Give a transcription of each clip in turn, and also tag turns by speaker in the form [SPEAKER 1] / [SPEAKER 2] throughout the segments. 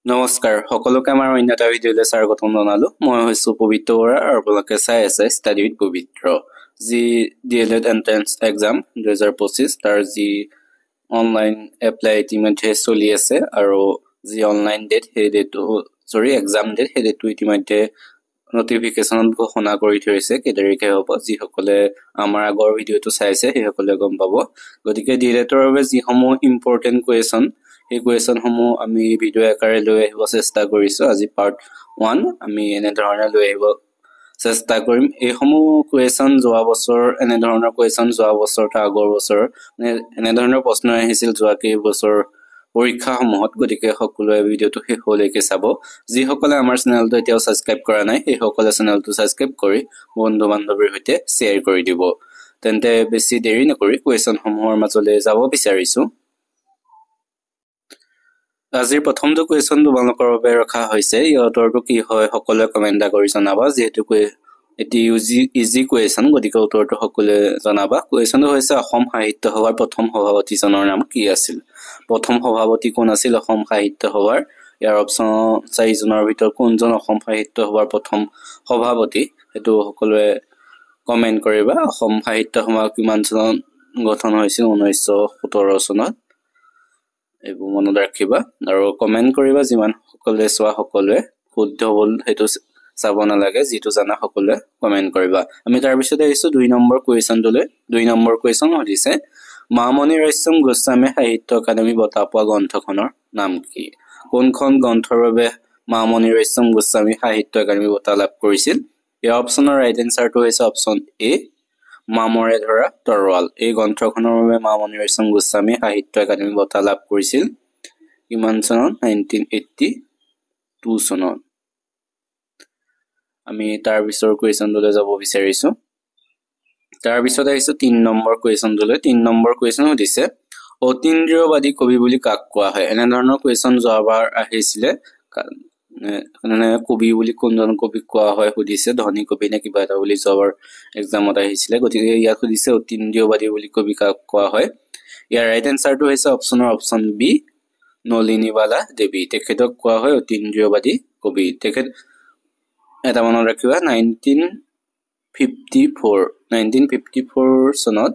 [SPEAKER 1] নমস্কাৰ সকলোকে আমাৰ অন্য এটা ভিডিঅ'লৈ স্বাগতম জনালো মই হৈছো পবিত্ৰ বৰা আৰু আপোনালোকে চাই আছে ষ্টাডি উইথ পবিত্ৰ যি ডিএলএড এন্ট্ৰেন্স এক্সাম 2025 তাৰ যি অনলাইন এপ্লাই ইতিমধ্যে চলি আছে আৰু যি অনলাইন ডেট সেই ডেটটো এক্সাম ডেট সেই ডেটটো ইতিমধ্যে নটিফিকেশনত ঘোষণা কৰি থৈছে কি তাৰিখে হ'ব যি সকলে আমাৰ আগৰ ভিডিঅ'টো চাইছে সেই সকলে গম পাব গতিকে ডিএলএডৰ বাবে যি সমূহ ইম্পৰ্টেন্ট কোৱেশ্যন এই কোৱেশ্যন সমূহ আমি ভিডিও আকাৰে লৈ আহিব চেষ্টা কৰিছো আজি পাৰ্ট 1 আমি এনে ধৰণে লৈ আহিব চেষ্টা কৰিম এই সমূহ কোৱেশ্যন যোৱা বছৰ এনে ধৰণৰ কোৱেশ্যন যোৱা বছৰ তা আগৰ বছৰ এনে ধৰণৰ প্ৰশ্ন আহিছিল যোৱা কেই বছৰ পৰীক্ষা সমূহত গতিকে সকলোৱে ভিডিওটো শেষলৈকে চাব যি সকলে আমাৰ চেনেলটো এতিয়াও সাবস্ক্ৰাইব কৰা নাই এই সকলে চেনেলটো সাবস্ক্ৰাইব কৰি বন্ধু বান্ধৱীৰ সৈতে শেয়াৰ কৰি দিব তেন্তে বেছি দেৰি নকৰি কোৱেশ্যন সমূহৰ মাজলৈ যাব বিচাৰিছো আজিৰ প্ৰথমটো কোৱেশ্যন তোমালোকৰ বাবে ৰখা হৈছে ইউটৰটো কি হয় সকলোৱে কমেন্ট কৰি জনাবা যেহেতু এটি ইজি কোৱেশ্যন গতিকে উত্তৰটো সকলোৱে জনাবা কোৱেশ্যনটো হৈছে অসম সাহিত্য সভাৰ প্ৰথম সভাপতিজনৰ নাম কি আছিল প্ৰথম সভাপতি কোন আছিল অসম সাহিত্য সভাৰ ইয়াৰ অপচন 4 জনৰ ভিতৰত কোনজন অসম সাহিত্য সভাৰ প্ৰথম সভাপতি এটো সকলোৱে কমেন্ট কৰিবা অসম সাহিত্য সভা কিমান চনত গঠন হৈছিল 1917 চনত এইবোৰ মনত ৰাখিবা আৰু কমেন্ট কৰিবা যিমান সকলে চোৱা সকলোৱে শুদ্ধ ভুল হেতু চাব নালাগে যেটো জানা সকলোৱে কমেন্ট কৰিবা আমি তাৰ পিছতে আহিছো 2 নম্বৰ কোৱেশ্যনটোলৈ 2 নম্বৰ কোৱেশ্যন হৈছে মামণি ৰয়ছম গোস্বামী সাহিত্য একাডেমী বঁটা পোৱা গ্ৰন্থখনৰ নাম কি কোনখন গ্ৰন্থৰ বাবে মামণি ৰয়ছম গোস্বামী সাহিত্য একাডেমী বঁটা লাভ কৰিছিল এই অপচনৰ ৰাইট এনসাৰটো হৈছে অপচন এ মামৰে ধৰা তৰোৱাল এই গ্ৰন্থখনৰ বাবে মামণি ৰয়ছম গোস্বামী সাহিত্য একাডেমী বঁটা লাভ কৰিছিল কিমান চনত 1982 চনত আমি তাৰ পিছৰ কোৱেশ্যনটোলৈ যাব বিচাৰিছো তাৰ পিছত আহিছো 3 নম্বৰ কোৱেশ্যনটোলৈ 3 নম্বৰ কোৱেশ্যন হৈছে অতীন্দ্ৰিয়বাদী কবি বুলি কাক কোৱা হয় এনে ধৰণৰ কোৱেশ্যন যোৱাবাৰ আহিছিলে মানে কবি বুলি কোনজন কবি কোৱা হয় সুধিছে ধনী কবি নে কিবা এটা বুলি যোৱাবাৰ এক্সামত আহিছিলে গতিকে ইয়াত সুধিছে অতীন্দ্ৰিয়বাদী বুলি কবি কাক কোৱা হয় ইয়াৰ ৰাইট এনসাৰটো হৈছে অপচন বি নলিনীবালা দেৱী তেখেতক কোৱা হয় অতীন্দ্ৰিয়বাদী কবি তেখেত এটা মনত ৰাখিবা 1954 চনত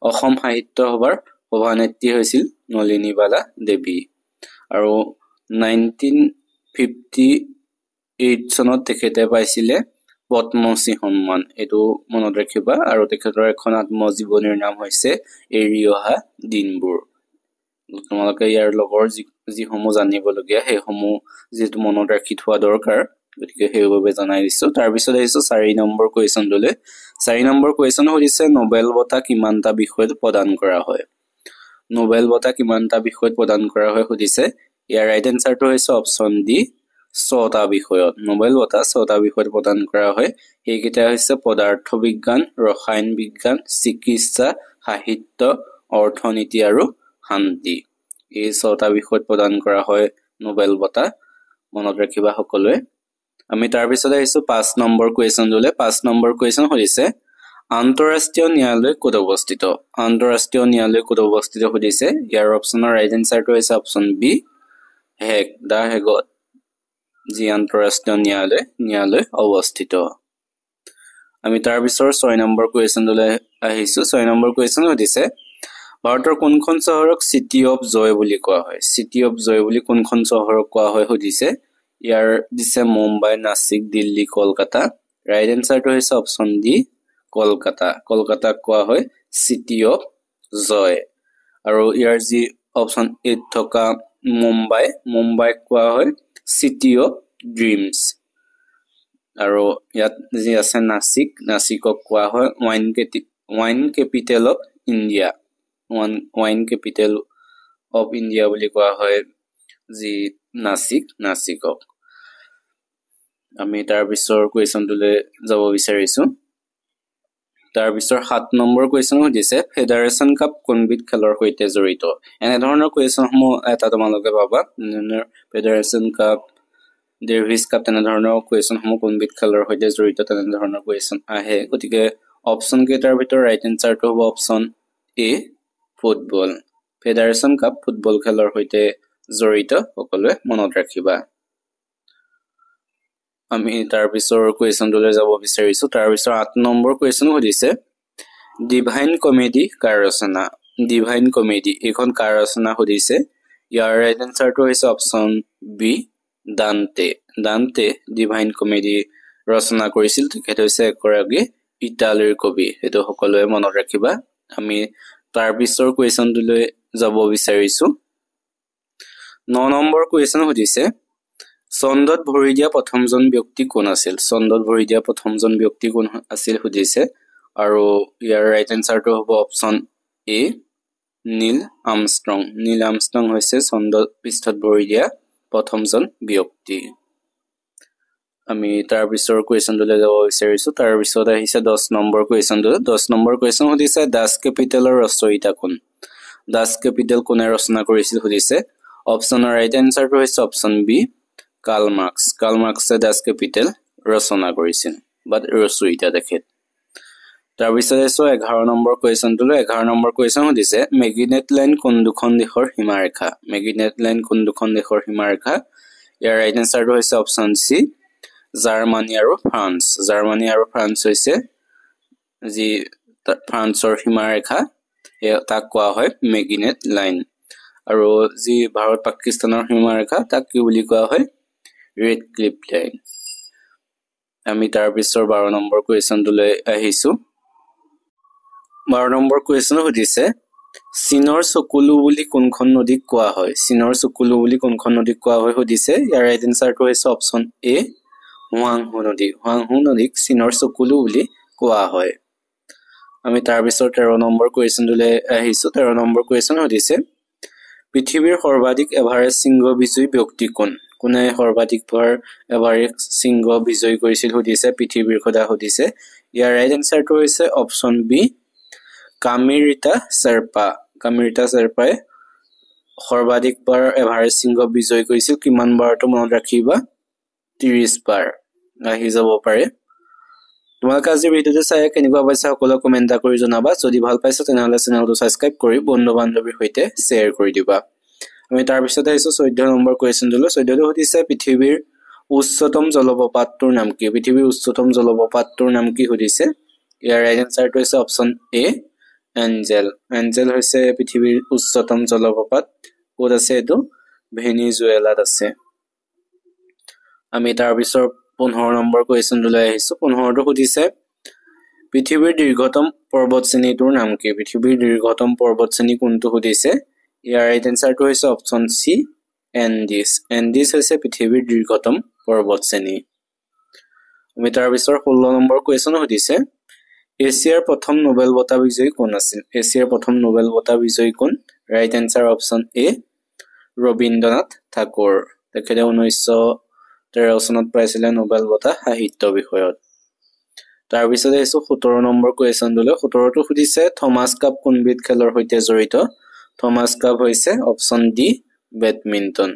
[SPEAKER 1] অসম সাহিত্য সভাৰ সভানেত্ৰী হৈছিল নলিনীবালা দেৱী আৰু 1958 চনত তেখেতে পাইছিলে পদ্মশ্ৰী সন্মান এটো মনত ৰাখিবা আৰু তেখেতৰ এখন আত্মজীৱনীৰ নাম হৈছে এৰি অহা দিনবোৰ তোমালোকে ইয়াৰ লগৰ যি সমূহ জানিবলগীয়া সেই সমূহ যেটো মনত ৰাখি থোৱা দৰকাৰ গতিকে সেইভাবে জনাই দিছো তাৰ পিছত আহিছো 4 নম্বৰ কোৱেশ্যনটোলৈ 4 নম্বৰ কোৱেশ্যন হৈছে নোবেল বঁটা কিমানটা বিষয়ত প্ৰদান কৰা হয় নোবেল বঁটা কিমানটা বিষয়ত প্ৰদান কৰা হয় সুধিছে ইয়াৰ ৰাইট এনসাৰটো হৈছে অপচন ডি 6টা বিষয়ত নোবেল বঁটা 6টা বিষয়ত প্ৰদান কৰা হয় এইকেইটা হৈছে পদাৰ্থ বিজ্ঞান ৰসায়ন বিজ্ঞান চিকিৎসা সাহিত্য অৰ্থনীতি আৰু শান্তি এই 6টা বিষয়ত প্ৰদান কৰা হয় নোবেল বঁটা মনত ৰাখিবা সকলোৱে আমি তাৰ পিছত আহিছো 5 নম্বৰ কোৱেশ্যনটোলৈ 5 নম্বৰ কোৱেশ্যন হৈছে আন্তঃৰাষ্ট্ৰীয় ন্যায়ালয় ক'ত অৱস্থিত আন্তঃৰাষ্ট্ৰীয় ন্যায়ালয় ক'ত অৱস্থিত সুধিছে ইয়াৰ অপচনৰ ৰাইট এনসাৰটো হৈছে অপচন বি হেগ দা হেগত যি আন্তঃৰাষ্ট্ৰীয় ন্যায়ালয় অৱস্থিত আমি তাৰ পিছৰ 6 নম্বৰ কোৱেশ্যনটোলৈ আহিছো 6 নম্বৰ কোৱেশ্যন সুধিছে ভাৰতৰ কোনখন চহৰক সিটি অফ জয় বুলি কোৱা হয় সিটি অফ জয় বুলি কোনখন চহৰক কোৱা হয় সুধিছে ইয়াৰ দিছে মুম্বাই নাসিক দিল্লী কলকাতা ৰাইট এনসাৰটো হৈছে অপচন ডি কলকাতা কোৱা হয় সিটি অফ জয় আৰু ইয়াৰ যি অপচন 8 থকা মুম্বাই কোৱা হয় সিটি অফ ড্ৰিমছ আৰু ইয়াত যি আছে নাসিকক কোৱা হয় wine capital of India wine capital of India বুলি কোৱা হয় যি নাসিকক আমি তাৰ পিছৰ কোৱেশ্যনটোলৈ যাব বিচাৰিছো তাৰ পিছৰ 7 নম্বৰ কোৱেশ্যন হৈছে ফেডাৰেশন কাপ কোনবিধ খেলৰ সৈতে জড়িত এনে ধৰণৰ কোৱেশ্যনসমূহ এটা তোমালোকে পাবা ফেডাৰেশন কাপ ডেভিছ কাপ তেনে ধৰণৰ কোৱেশ্যনসমূহ কোনবিধ খেলৰ সৈতে জড়িত তেনে ধৰণৰ কোৱেশ্যন আহে গতিকে অপচন কেইটাৰ ভিতৰত ৰাইট এনসাৰটো হ'ব অপচন এ ফুটবল ফেডাৰেশন কাপ ফুটবল খেলৰ সৈতে জড়িত সকলোৱে মনত ৰাখিবা আমি তাৰ পিছৰ কোৱেশ্যনটোলৈ যাব বিচাৰিছো তাৰ পিছৰ 8 নম্বৰ কোৱেশ্যন সুধিছে ডিভাইন কমেডি কাৰ ৰচনা ডিভাইন কমেডি এখন কাৰ ৰচনা সুধিছে ইয়াৰ ৰাইট এনসাৰটো হৈছে option B Dante Dante divine comedy ৰচনা কৰিছিল তেখেত হৈছে একগৰাকী ইটালীৰ কবি এটো সকলোৱে মনত ৰাখিবা আমি তাৰ পিছৰ কোৱেশ্যনটোলৈ যাব বিচাৰিছো 9 নম্বৰ কোৱেশ্যন সুধিছে ছন্দত ভৰি দিয়া প্ৰথমজন ব্যক্তি কোন আছিল ছন্দত ভৰি দিয়া প্ৰথমজন ব্যক্তি কোন আছিল সুধিছে আৰু ইয়াৰ ৰাইট এনসাৰটো হ'ব অপচন এ নীল আমষ্ট্ৰং হৈছে ছন্দত পৃষ্ঠত ভৰি দিয়া প্ৰথমজন ব্যক্তি আমি তাৰ পিছৰ কোৱেশ্যনটোলৈ যাব বিচাৰিছো তাৰ পিছত আহিছে 10 নম্বৰ কোৱেশ্যনটো 10 নম্বৰ কোৱেশ্যন সুধিছে দাস কেপিটেলৰ ৰচয়িতা কোন দাস কেপিটেল কোনে ৰচনা কৰিছিল সুধিছে অপচনৰ ৰাইট এনসাৰটো হৈছে অপচন বি কাৰ্ল মাৰ্কছে দাস কেপিটেল ৰচনা কৰিছিল বাট ৰচয়িতা তেখেত তাৰ পিছত আছে 11 নম্বৰ কোৱেশ্যনটোলৈ 11 নম্বৰ কোৱেশ্যন সুধিছে মেগনেট লাইন কোন দুখন দেশৰ সীমাৰেখা মেগনেট লাইন কোন দুখন দেশৰ সীমাৰেখা ইয়াৰ ৰাইট এনসাৰটো হৈছে অপচন সি জাৰ্মানী আৰু ফ্ৰান্স হৈছে যি ফ্ৰান্সৰ সীমাৰেখা তাক কোৱা হয় মেগনেট লাইন আৰু যি ভাৰত পাকিস্তানৰ সীমাৰেখা তাক কি বুলি কোৱা হয় ৰেড ক্লিফ লাইন আমি তাৰ পিছৰ 12 নম্বৰ কোৱেশ্যনটোলৈ আহিছো 12 নম্বৰ কোৱেশ্যন সুধিছে চীনৰ চকুলো বুলি কোনখন নদীক কোৱা হয় সুধিছে ইয়াৰ ৰাইট এনসাৰটো হৈছে অপচন এ হুৱাংহু নদীক চীনৰ চকুলো বুলি কোৱা হয় আমি তাৰ পিছৰ 13 নম্বৰ কোৱেশ্যনটোলৈ আহিছো 13 নম্বৰ কোৱেশ্যন সুধিছে পৃথিৱীৰ সৰ্বাধিক এভাৰেষ্ট শৃংগ বিজয়ী ব্যক্তি কোনে সৰ্বাধিকবাৰ এভাৰেষ্ট শৃংগ বিজয় কৰিছিল সুধিছে পৃথিৱীৰ কথা সুধিছে ইয়াৰ ৰাইট এনসাৰটো হৈছে অপচন বি কামিৰিতা শ্বেৰপাই সৰ্বাধিকবাৰ এভাৰেষ্ট শৃংগ বিজয় কৰিছিল কিমান বাৰটো মনত ৰাখিবা 30 বাৰ আহি যাব পাৰে তোমালোকে আজি ভিডিওটো চাই কেনেকুৱা পাইছা সকলো কমেন্ট কৰি জনাবা যদি ভাল পাইছা তেনেহলে চেনেলটো সাবস্ক্ৰাইব কৰি বন্ধু বান্ধৱীৰ সৈতে শ্বেয়াৰ কৰি দিবা আমি তাৰ পিছত আহিছো 14 নম্বৰ কোৱেশ্যনটোলৈ 14টো সুধিছে পৃথিৱীৰ উচ্চতম জলপ্ৰপাতটোৰ নাম কি সুধিছে ইয়াৰ ৰাইট এনসাৰটো হৈছে অপচন এ এঞ্জেল হৈছে পৃথিৱীৰ উচ্চতম জলপ্ৰপাত ক'ত আছে এটো ভেনিজুৱেলাত আছে আমি তাৰ পিছৰ 15 নম্বৰ কোৱেশ্যনটোলৈ আহিছো 15টো সুধিছে পৃথিৱীৰ দীৰ্ঘতম পৰ্বতশ্ৰেণীটোৰ নাম কি কোনটো সুধিছে ইয়াৰ ৰাইট এনসাৰটো হৈছে অপচন সি এণ্ডিছ হৈছে পৃথিৱীৰ দীৰ্ঘতম পৰ্বতশ্ৰেণী আমি তাৰ পিছৰ 16 নম্বৰ কোৱেশ্যন সুধিছে এছিয়াৰ প্ৰথম নোবেল বঁটা বিজয়ী কোন ৰাইট এনসাৰ অপচন এ ৰবীন্দ্ৰনাথ ঠাকুৰ তেখেতে 1913 চনত পাইছিলে নোবেল বঁটা সাহিত্য বিষয়ত তাৰ পিছত আহিছো 17 নম্বৰ কোৱেশ্যনটোলৈ 17টো সুধিছে থমাস কাপ কোনবিধ খেলৰ সৈতে জড়িত থমাস কাপ হৈছে অপচন ডি বেডমিণ্টন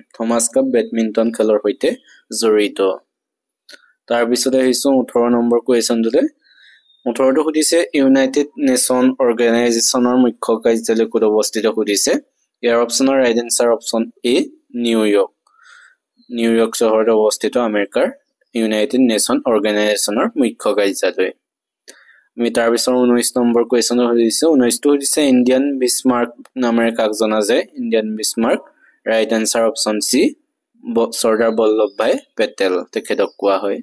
[SPEAKER 1] খেলৰ সৈতে জড়িত তাৰ পিছত আহিছো 18 নম্বৰ কুৱেশ্যনটোলৈ 18টো সুধিছে ইউনাইটেড নেশ্যন অৰ্গেনাইজেশ্যনৰ মুখ্য কাৰ্যালয় ক'ত অৱস্থিত সুধিছে ইয়াৰ অপচনৰ ৰাইট এনসাৰ অপচন এ নিউয়ৰ্ক চহৰত অৱস্থিত আমেৰিকাৰ ইউনাইটেড নেশ্যন অৰ্গেনাইজেশ্যনৰ মুখ্য কাৰ্যালয় আমি তাৰ পিছত 19 নম্বৰ কুৱেশ্যন সুধিছে 19টো সুধিছে ইণ্ডিয়ান বিছমাৰ্ক নামেৰে কাক জনা যায় Indian Bismarck right answer option C Sardar Vallabhbhai Patel তেখেতক কোৱা হয়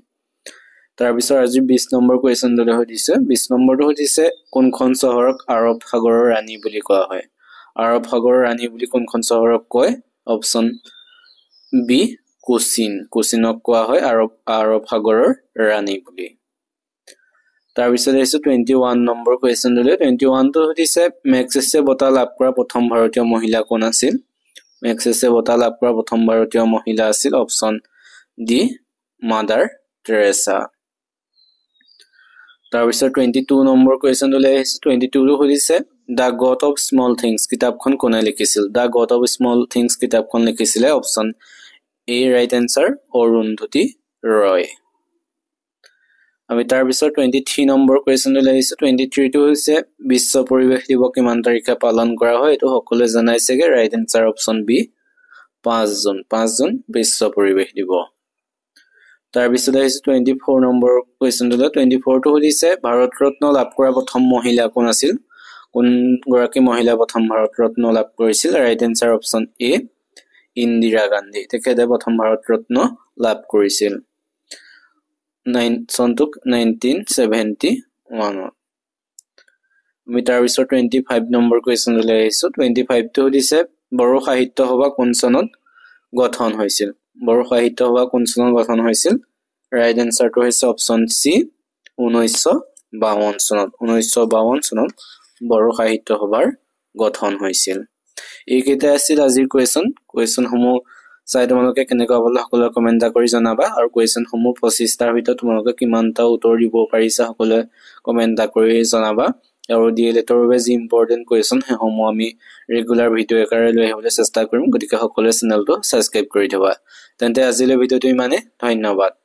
[SPEAKER 1] তাৰ পিছত আজি 20 নম্বৰ কুৱেশ্যনটো সুধিছে 20 নম্বৰটো সুধিছে কোনখন চহৰক আৰব সাগৰৰ ৰাণী বুলি কোৱা হয় আৰব সাগৰৰ ৰাণী বুলি কোনখন চহৰক কয় অপচন বি কোচিনক কোৱা হয় আৰব সাগৰৰ ৰাণী বুলি তাৰ পিছত আহিছে 21 নম্বৰ কুৱেশ্যনটো 21টো সুধিছে মেগছেছে বঁটা লাভ কৰা প্ৰথম ভাৰতীয় মহিলা কোন আছিল মেগছেছে বঁটা লাভ কৰা প্ৰথম ভাৰতীয় মহিলা আছিল অপচন ডি মাদাৰ টেৰেছা তাৰ পিছত 22 নম্বৰ কুৱেশ্যনটো আহিছে 22টো সুধিছে দা গড অফ স্মল থিংছ কিতাপখন কোনে লিখিছিল দা গড অফ স্মল থিংছ কিতাপখন লিখিছিলে অপচন এ ৰাইট এনসাৰ অৰুন্ধতী ৰয় আমি তাৰ পিছত 23 নম্বৰ কুৱেশ্যনটো আহিছে 23টো হৈছে বিশ্ব পৰিৱেশ দিৱস কিমান তাৰিখে পালন কৰা হয় এটো সকলোৱে জানাইছেগে ৰাইট এনসাৰ অপচন বি 5 জুন বিশ্ব পৰিৱেশ দিৱস তাৰ পিছত আহিছে 24 নম্বৰ কোৱেশ্চনটো 24 টো সুধিছে ভাৰত ৰত্ন লাভ কৰা প্ৰথম মহিলা কোন আছিল কোন গৰাকী মহিলা প্ৰথম ভাৰত ৰত্ন লাভ কৰিছিল ৰাইট আনসাৰ অপচন এ ইন্দিৰা গান্ধী তেখেতে প্ৰথম ভাৰত ৰত্ন লাভ কৰিছিল 1971 আমি তাৰ পিছত 25 নম্বৰ কোৱেশ্চনলৈ আহিছো 25 টো সুধিছে বড়ো সাহিত্য সভা কোন চনত গঠন হৈছিল বড়ো সাহিত্য সভা কোন চনত গঠন হৈছিল ৰাইট আনসাৰটো হৈছে অপচন সি 1952 চনত বড়ো সাহিত্য সভাৰ গঠন হৈছিল এইকেইটা আছিল আজিৰ কোৱেশ্চন সমূহ চাই তোমালোকে কেনেকুৱা পালা সকলোৱে কমেন্ট কৰি জনাবা আৰু কোৱেশ্চন সমূহ 25 টাৰ ভিতৰত তোমালোকে কিমানটা উত্তৰ দিব পাৰিছা সকলোৱে কমেন্ট কৰি জনাবা আৰু ডিএলএড ৰ বাবে যি ইম্পৰ্টেন্ট কোৱেশ্চন হেসমূহ আমি ৰেগুলাৰ ভিডিও আকাৰে লৈ আহিবলৈ চেষ্টা কৰিম গতিকে সকলোৱে চেনেলটো সাবস্ক্ৰাইব কৰি থবা তেন্তে আজিলৈ ভিডিওটো ইমানে ধন্যবাদ